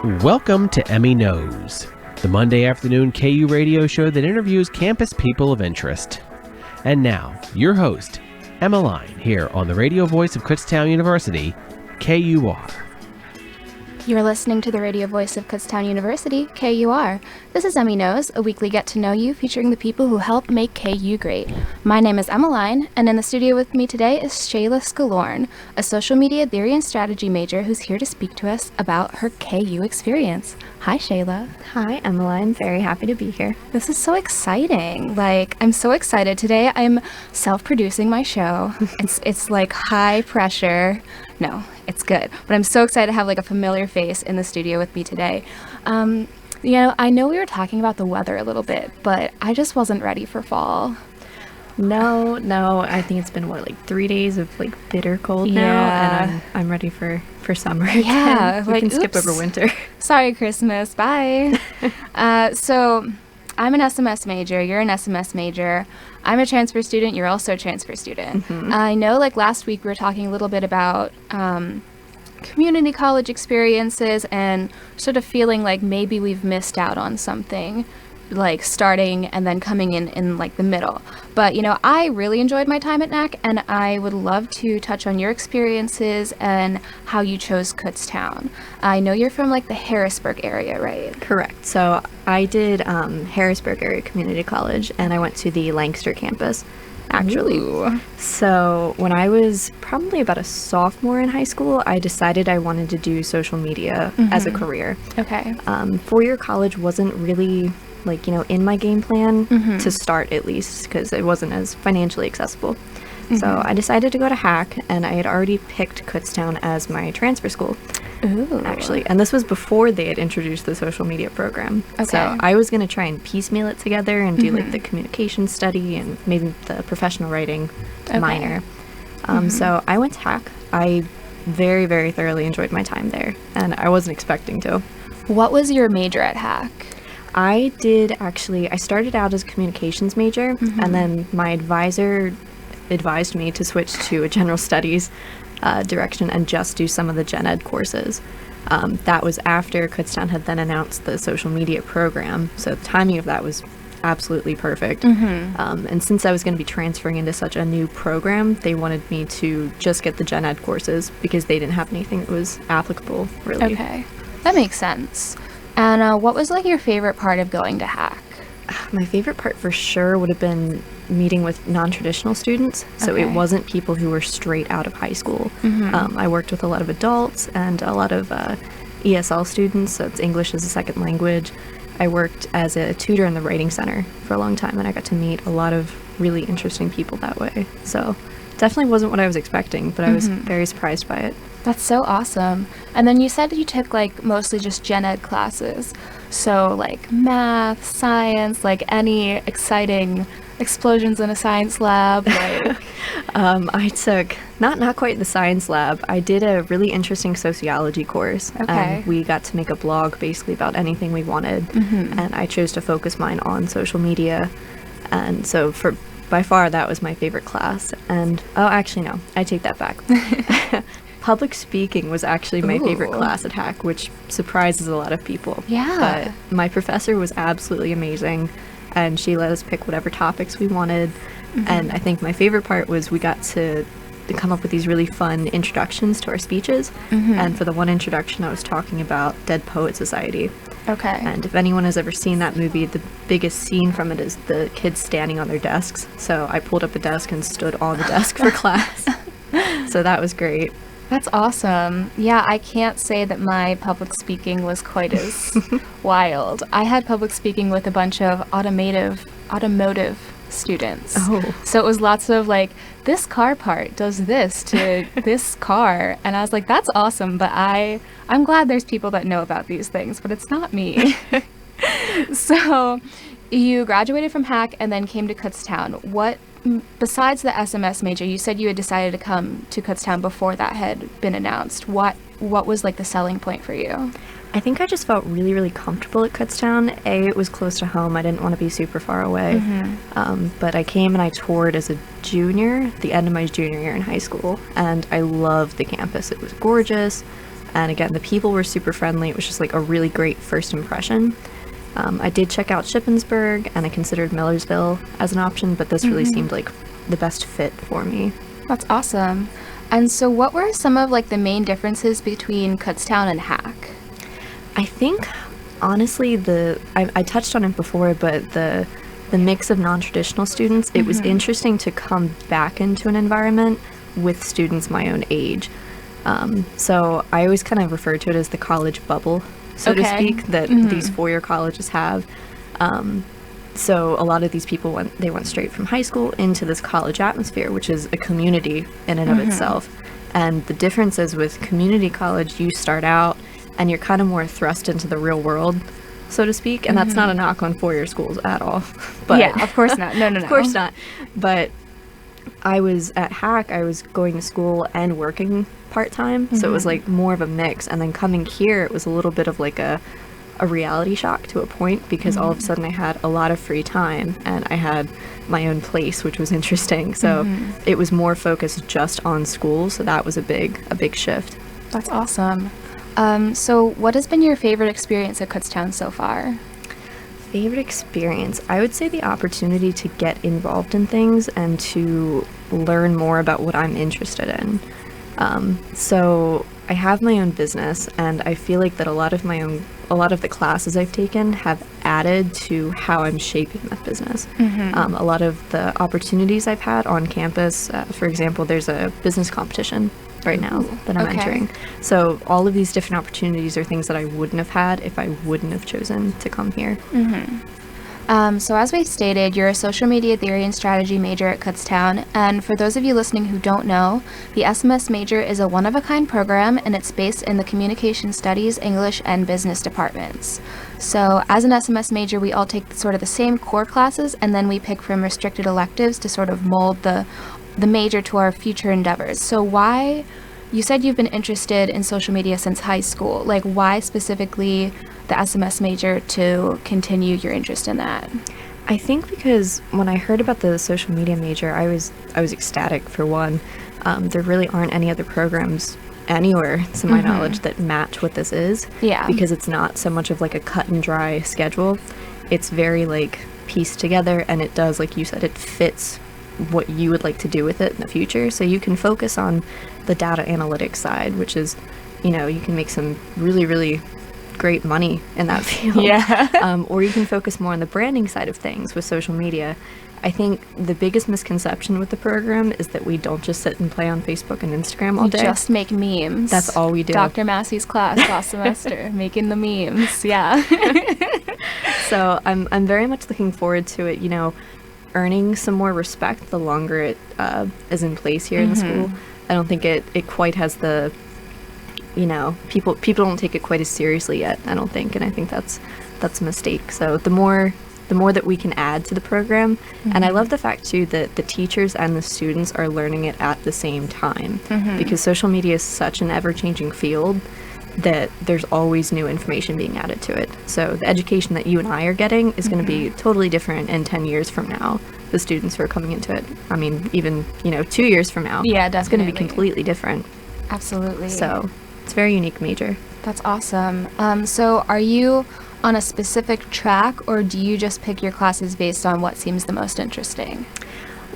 Welcome to Emmy Knows, the Monday afternoon KU radio show that interviews campus people of interest. And now, your host, Emma Line, here on the radio voice of Kutztown University, KUR. You're listening to the radio voice of Kutztown University, KUR. This is Emmy Knows, a weekly get-to-know-you featuring the people who help make KU great. My name is Emma Line, and in the studio with me today is Shayla Scallorn, a social media theory and strategy major who's here to speak to us about her KU experience. Hi, Shayla. Hi, Emmeline. Very happy to be here. This is so exciting. I'm so excited. Today I'm self-producing my show. It's like high pressure. No, it's good. But I'm so excited to have a familiar face in the studio with me today. I know we were talking about the weather a little bit, but I just wasn't ready for fall. No, I think it's been 3 days of bitter cold now, and I'm ready for summer. Yeah, we can skip over winter. Sorry, Christmas. Bye. So I'm an SMS major. You're an SMS major. I'm a transfer student. You're also a transfer student. Mm-hmm. I know last week we were talking a little bit about community college experiences and sort of feeling like maybe we've missed out on something, starting and then coming in the middle. But, I really enjoyed my time at NAC, and I would love to touch on your experiences and how you chose Kutztown. I know you're from the Harrisburg area, right? Correct. So I did Harrisburg Area Community College, and I went to the Lancaster campus, actually. Ooh. So when I was probably about a sophomore in high school, I decided I wanted to do social media as a career. Okay. Four-year college wasn't really in my game plan to start, at least, because it wasn't as financially accessible. So I decided to go to Hack, and I had already picked Kutztown as my transfer school. Ooh. Actually, and this was before they had introduced the social media program. Okay. So I was going to try and piecemeal it together and do the communication study and maybe the professional writing minor. So I went to Hack. I very, very thoroughly enjoyed my time there, and I wasn't expecting to. What was your major at Hack? I started out as a communications major, and then my advisor advised me to switch to a general studies direction and just do some of the gen ed courses. That was after Kutztown had then announced the social media program, so the timing of that was absolutely perfect. And since I was going to be transferring into such a new program, they wanted me to just get the gen ed courses because they didn't have anything that was applicable, really. Okay, that makes sense. And what was your favorite part of going to Hack? My favorite part for sure would have been meeting with non-traditional students. So it wasn't people who were straight out of high school. I worked with a lot of adults and a lot of ESL students, so it's English as a second language. I worked as a tutor in the writing center for a long time, and I got to meet a lot of really interesting people that way. So definitely wasn't what I was expecting, but I was very surprised by it. That's so awesome. And then you said you took mostly just gen ed classes. So math, science, any exciting explosions in a science lab. I took not quite the science lab. I did a really interesting sociology course. Okay. And we got to make a blog basically about anything we wanted. And I chose to focus mine on social media. And so by far that was my favorite class. And actually no, I take that back. Public speaking was actually my favorite class at Hack, which surprises a lot of people. Yeah. But my professor was absolutely amazing, and she let us pick whatever topics we wanted. And I think my favorite part was we got to come up with these really fun introductions to our speeches. And for the one introduction, I was talking about Dead Poet Society. Okay. And if anyone has ever seen that movie, the biggest scene from it is the kids standing on their desks. So I pulled up a desk and stood on the desk for class. So that was great. That's awesome. Yeah, I can't say that my public speaking was quite as wild. I had public speaking with a bunch of automotive students. Oh. So it was lots of this car part does this to this car. And I was like, that's awesome, but I'm glad there's people that know about these things, but it's not me. So you graduated from Hack and then came to Kutztown. What, besides the SMS major, you said you had decided to come to Kutztown before that had been announced. What was the selling point for you? I think I just felt really, really comfortable at Kutztown. It was close to home. I didn't want to be super far away. But I came and I toured as a junior, the end of my junior year in high school, and I loved the campus. It was gorgeous. And again, the people were super friendly. It was just like a really great first impression. I did check out Shippensburg, and I considered Millersville as an option, but this really seemed like the best fit for me. That's awesome. And so what were some of like the main differences between Kutztown and Hack? I think, honestly, I touched on it before, but the mix of non-traditional students, it was interesting to come back into an environment with students my own age. So I always kind of refer to it as the college bubble, so to speak, that these four-year colleges have. So a lot of these people went straight from high school into this college atmosphere, which is a community in and of itself. And the difference is with community college, you start out and you're kind of more thrust into the real world, so to speak. And that's not a knock on four-year schools at all. But yeah, of course not. No. Of course not. But I was at Hack, I was going to school and working part-time, so it was like more of a mix. And then coming here, it was a little bit of like a reality shock to a point, because all of a sudden I had a lot of free time and I had my own place, which was interesting. So it was more focused just on school, so that was a big shift. That's awesome. So what has been your favorite experience at Kutztown so far? Favorite experience? I would say the opportunity to get involved in things and to learn more about what I'm interested in. So I have my own business, and I feel like that a lot of the classes I've taken have added to how I'm shaping that business. A lot of the opportunities I've had on campus, for example, there's a business competition right now that I'm entering. So all of these different opportunities are things that I wouldn't have had if I wouldn't have chosen to come here. So as we stated, you're a social media theory and strategy major at Kutztown, and for those of you listening who don't know, the SMS major is a one-of-a-kind program, and it's based in the Communication Studies, English, and Business departments. So as an SMS major, we all take sort of the same core classes, and then we pick from restricted electives to sort of mold the major to our future endeavors. So why, you said you've been interested in social media since high school, like why specifically the SMS major to continue your interest in that? I think because when I heard about the social media major, I was ecstatic, for one. There really aren't any other programs anywhere, to my knowledge, that match what this is. Yeah. Because it's not so much of like a cut and dry schedule. It's very like pieced together, and it does, like you said, it fits what you would like to do with it in the future. So you can focus on the data analytics side, which is, you can make some really, really great money in that field. Yeah. Or you can focus more on the branding side of things with social media. I think the biggest misconception with the program is that we don't just sit and play on Facebook and Instagram all day. We just make memes. That's all we do. Dr. Massey's class last semester, making the memes. Yeah. So I'm very much looking forward to it, earning some more respect the longer it is in place here in the school. I don't think it quite has the, people don't take it quite as seriously yet, I don't think, and I think that's a mistake. So the more that we can add to the program, and I love the fact too that the teachers and the students are learning it at the same time, because social media is such an ever-changing field that there's always new information being added to it. So the education that you and I are getting is going to be totally different in 10 years from now. The students who are coming into it, I mean, even 2 years from now, yeah, definitely, it's going to be completely different. Absolutely. So it's a very unique major. That's awesome. So are you on a specific track, or do you just pick your classes based on what seems the most interesting?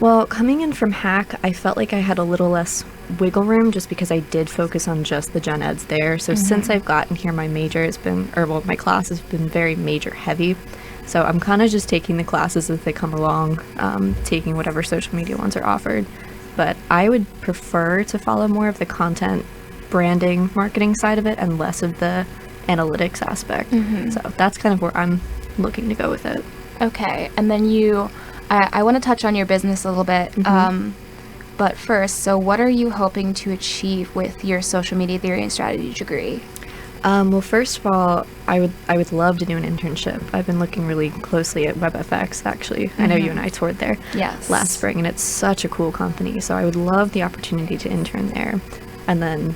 Well, coming in from Hack, I felt like I had a little less wiggle room just because I did focus on just the gen eds there. So since I've gotten here, my major has been, my class has been very major heavy. So I'm kind of just taking the classes as they come along, taking whatever social media ones are offered. But I would prefer to follow more of the content, branding, marketing side of it, and less of the analytics aspect. So that's kind of where I'm looking to go with it. Okay, and then I want to touch on your business a little bit, but first, so what are you hoping to achieve with your social media theory and strategy degree? Well, first of all, I would love to do an internship. I've been looking really closely at WebFX, actually. I know you and I toured there last spring, and it's such a cool company, so I would love the opportunity to intern there. And then,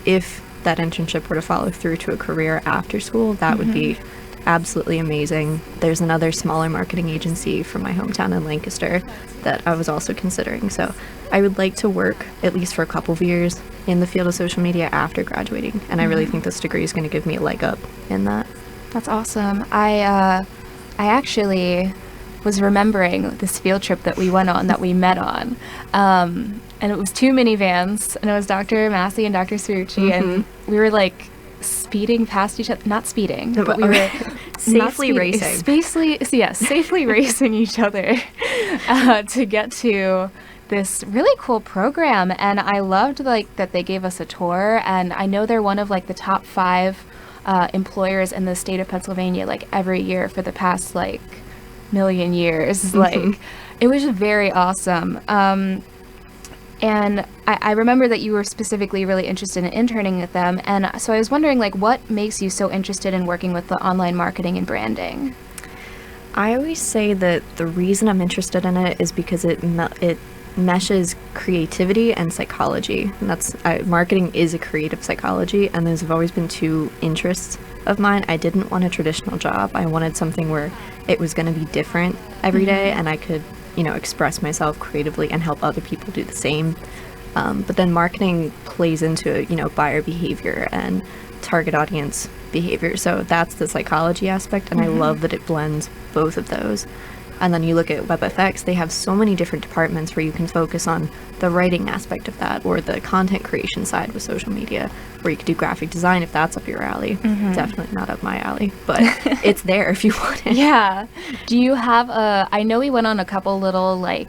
if that internship were to follow through to a career after school, that would be absolutely amazing. There's another smaller marketing agency from my hometown in Lancaster that I was also considering. So I would like to work at least for a couple of years in the field of social media after graduating, and I really think this degree is going to give me a leg up in that. That's awesome. I actually was remembering this field trip that we went on, that we met on. And it was 2 minivans, and it was Dr. Massey and Dr. Cerrucci, and we were like speeding past each other. Not speeding, but we were safely racing. Safely racing each other to get to this really cool program. And I loved like that they gave us a tour, and I know they're one of like the top 5 employers in the state of Pennsylvania, like every year for the past like million years. Like it was very awesome. And I remember that you were specifically really interested in interning with them, and so I was wondering, like, what makes you so interested in working with the online marketing and branding? I always say that the reason I'm interested in it is because it meshes creativity and psychology. And that's marketing is a creative psychology, and those have always been 2 interests of mine. I didn't want a traditional job. I wanted something where it was going to be different every day, and I could, express myself creatively and help other people do the same. But then marketing plays into, buyer behavior and target audience behavior. So that's the psychology aspect, and I love that it blends both of those. And then you look at WebFX, they have so many different departments where you can focus on the writing aspect of that, or the content creation side with social media, where you could do graphic design if that's up your alley. Definitely not up my alley, but it's there if you want it. Yeah. Do you have I know we went on a couple little like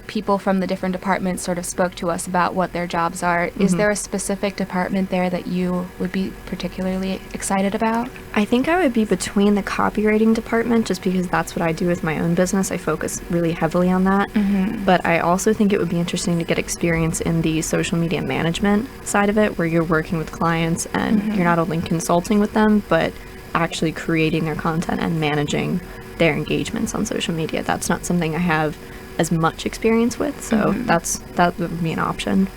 people from the different departments sort of spoke to us about what their jobs are. Is there a specific department there that you would be particularly excited about? I think I would be between the copywriting department, just because that's what I do with my own business. I focus really heavily on that. But I also think it would be interesting to get experience in the social media management side of it, where you're working with clients and you're not only consulting with them, but actually creating their content and managing their engagements on social media. That's not something I have as much experience with, so that would be an option.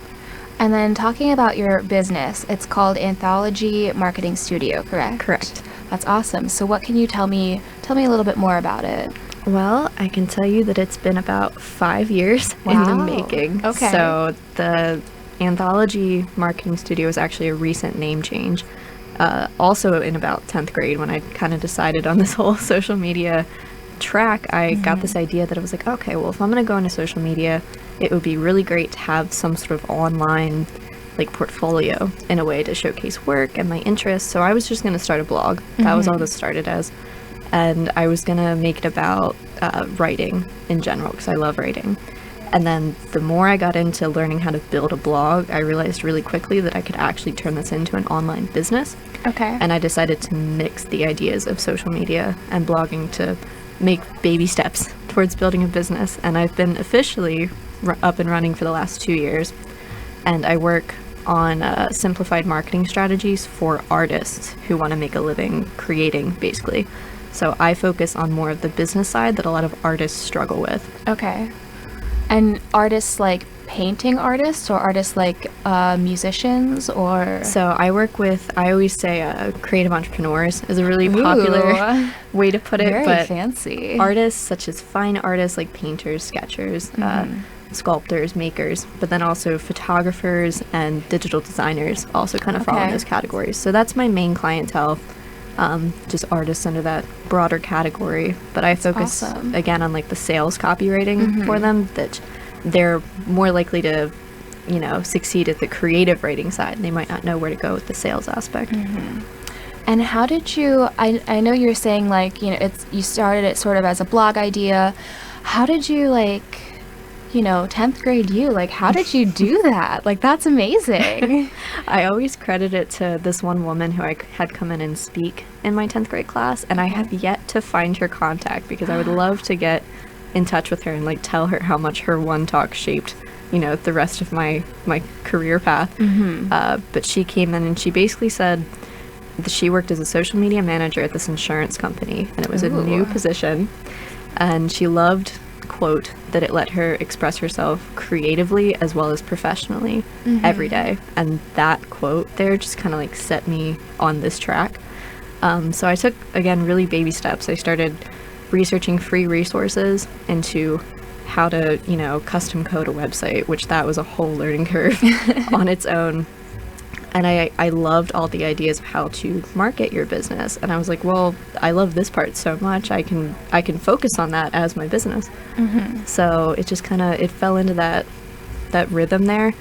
And then talking about your business, it's called Anthology Marketing Studio, correct? Correct. That's awesome. So what can you tell me a little bit more about it? Well, I can tell you that it's been about 5 years in the making. Okay. So the Anthology Marketing Studio is actually a recent name change. Also in about 10th grade, when I kind of decided on this whole social media track, I got this idea that I was like, okay, well, if I'm going to go into social media, it would be really great to have some sort of online like portfolio in a way to showcase work and my interests. So I was just going to start a blog. That was all this started as. And I was going to make it about writing in general, because I love writing. And then the more I got into learning how to build a blog, I realized really quickly that I could actually turn this into an online business. Okay. And I decided to mix the ideas of social media and blogging to make baby steps towards building a business. And I've been officially up and running for the last 2 years. And I work on simplified marketing strategies for artists who want to make a living creating, basically. So I focus on more of the business side that a lot of artists struggle with. Okay. And artists like painting artists, or artists like musicians, or? So I work with, I always say creative entrepreneurs is a really popular way to put it. Very but fancy. Artists such as fine artists like painters, sketchers, sculptors, makers, but then also photographers and digital designers also kind of fall in those categories. So that's my main clientele. Just artists under that broader category, but I focus again on like the sales copywriting for them, that they're more likely to, succeed at the creative writing side. They might not know where to go with the sales aspect. And how did you, I know you're saying like, you started it sort of as a blog idea. How did you 10th grade how did you do that? Like, that's amazing. I always credit it to this one woman who I had come in and speak in my 10th grade class, and I have yet to find her contact, because I would love to get in touch with her and tell her how much her one talk shaped the rest of my career path. But she came in and she basically said that she worked as a social media manager at this insurance company, and it was a new position, and she loved, quote, that it let her express herself creatively as well as professionally every day. And that quote there just kind of set me on this track. So I took, again, really baby steps. I started researching free resources into how to, custom code a website, which that was a whole learning curve on its own. And I loved all the ideas of how to market your business. And I was like, well, I love this part so much, I can focus on that as my business. So it just it fell into that rhythm there.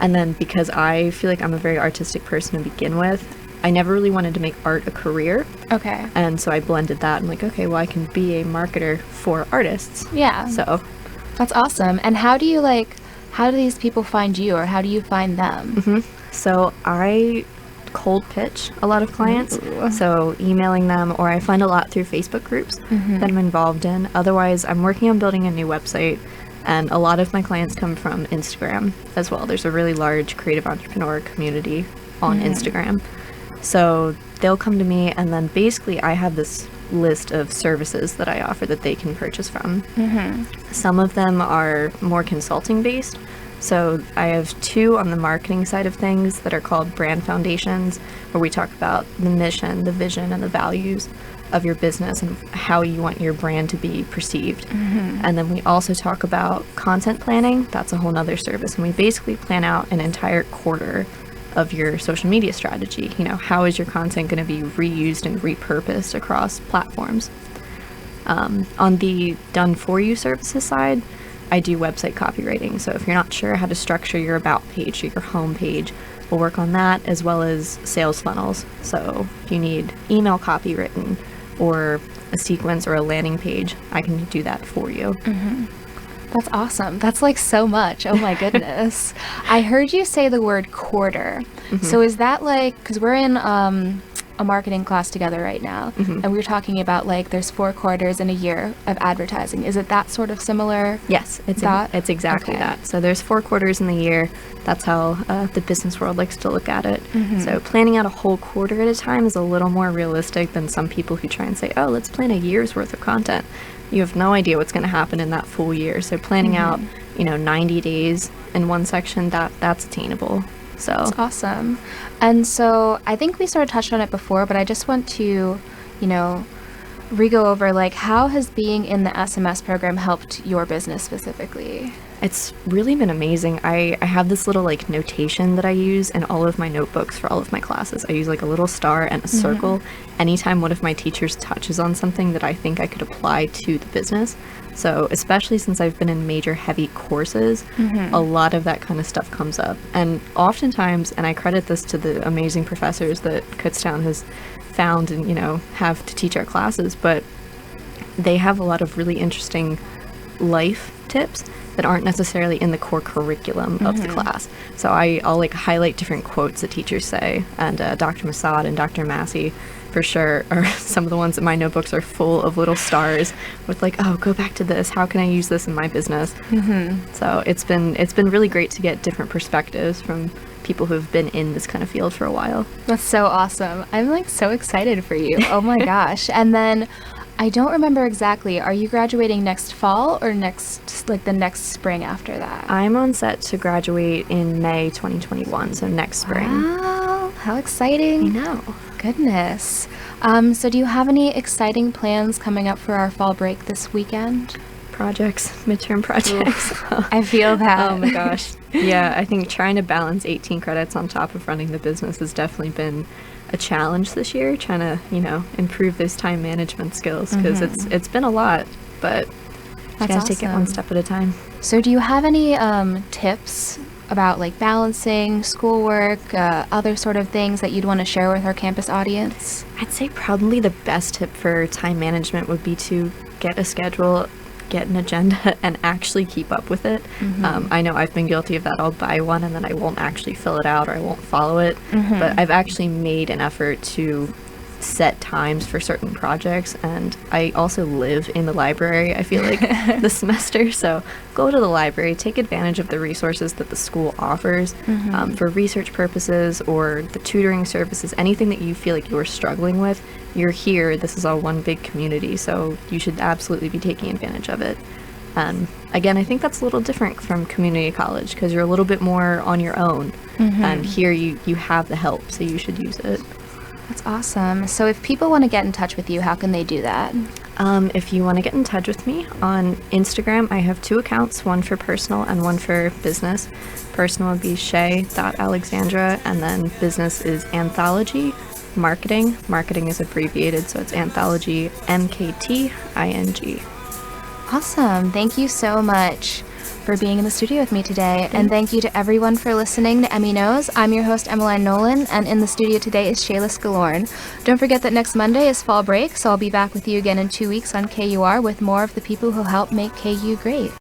And then because I feel like I'm a very artistic person to begin with, I never really wanted to make art a career. Okay. And so I blended that. I'm like, okay, well, I can be a marketer for artists. Yeah. So that's awesome. And how do these people find you, or how do you find them? So I cold pitch a lot of clients. So emailing them, or I find a lot through Facebook groups that I'm involved in. Otherwise, I'm working on building a new website, and a lot of my clients come from Instagram as well. There's a really large creative entrepreneur community on Instagram. So they'll come to me, and then basically I have this list of services that I offer that they can purchase from. Some of them are more consulting based. So I have 2 on the marketing side of things that are called brand foundations, where we talk about the mission, the vision, and the values of your business and how you want your brand to be perceived. And then we also talk about content planning. That's a whole nother service. And we basically plan out an entire quarter of your social media strategy. How is your content going to be reused and repurposed across platforms? On the done for you services side, I do website copywriting. So if you're not sure how to structure your about page or your home page, we'll work on that, as well as sales funnels. So if you need email copy written or a sequence or a landing page, I can do that for you. That's awesome. That's like so much. Oh my goodness. I heard you say the word quarter. So is that like, because we're in a marketing class together right now, and we were talking about like there's 4 quarters in a year of advertising. Is it that sort of similar? Yes, it's exactly that. So there's 4 quarters in the year. That's how the business world likes to look at it. So planning out a whole quarter at a time is a little more realistic than some people who try and say, oh, let's plan a year's worth of content. You have no idea what's going to happen in that full year. So planning out, 90 days in one section, that's attainable. So that's awesome. And so I think we sort of touched on it before, but I just want to, re-go over, like, how has being in the SMS program helped your business specifically? It's really been amazing. I have this little like notation that I use in all of my notebooks for all of my classes. I use like a little star and a circle anytime one of my teachers touches on something that I think I could apply to the business. So especially since I've been in major heavy courses, a lot of that kind of stuff comes up. And oftentimes, and I credit this to the amazing professors that Kutztown has found and, have to teach our classes, but they have a lot of really interesting life tips that aren't necessarily in the core curriculum of the class. So I'll like highlight different quotes that teachers say, and Dr. Masad and Dr. Massey for sure are some of the ones that my notebooks are full of little stars with like, oh, go back to this, how can I use this in my business? So it's been really great to get different perspectives from people who have been in this kind of field for a while. That's so awesome. I'm like so excited for you. Oh my gosh. And then I don't remember exactly. Are you graduating next fall or the next spring after that? I'm on set to graduate in May 2021, so next spring. Wow, how exciting. I know. Goodness. So do you have any exciting plans coming up for our fall break this weekend? Midterm projects. I feel that. Oh my gosh. Yeah, I think trying to balance 18 credits on top of running the business has definitely been a challenge this year, trying to, improve those time management skills, because it's been a lot, but you gotta take it one step at a time. So do you have any tips about like balancing schoolwork, other sort of things that you'd want to share with our campus audience? I'd say probably the best tip for time management would be to get a schedule, get an agenda, and actually keep up with it. I know I've been guilty of that. I'll buy one and then I won't actually fill it out, or I won't follow it. But I've actually made an effort to set times for certain projects, and I also live in the library, I feel like, this semester. So go to the library, take advantage of the resources that the school offers for research purposes or the tutoring services, anything that you feel like you're struggling with. You're here, this is all one big community, so you should absolutely be taking advantage of it. Again, I think that's a little different from community college, because you're a little bit more on your own, and here you have the help, so you should use it. That's awesome. So if people want to get in touch with you, how can they do that? If you want to get in touch with me on Instagram, I have 2 accounts, one for personal and one for business. Personal would be shay.alexandra, and then business is Anthology Marketing. Marketing is abbreviated, so it's Anthology MKTING. Awesome. Thank you so much for being in the studio with me today. And thank you to everyone for listening to Emmy Knows. I'm your host, Emmeline Nolan, and in the studio today is Shayla Scallorn. Don't forget that next Monday is fall break, so I'll be back with you again in 2 weeks on KUR with more of the people who help make KU great.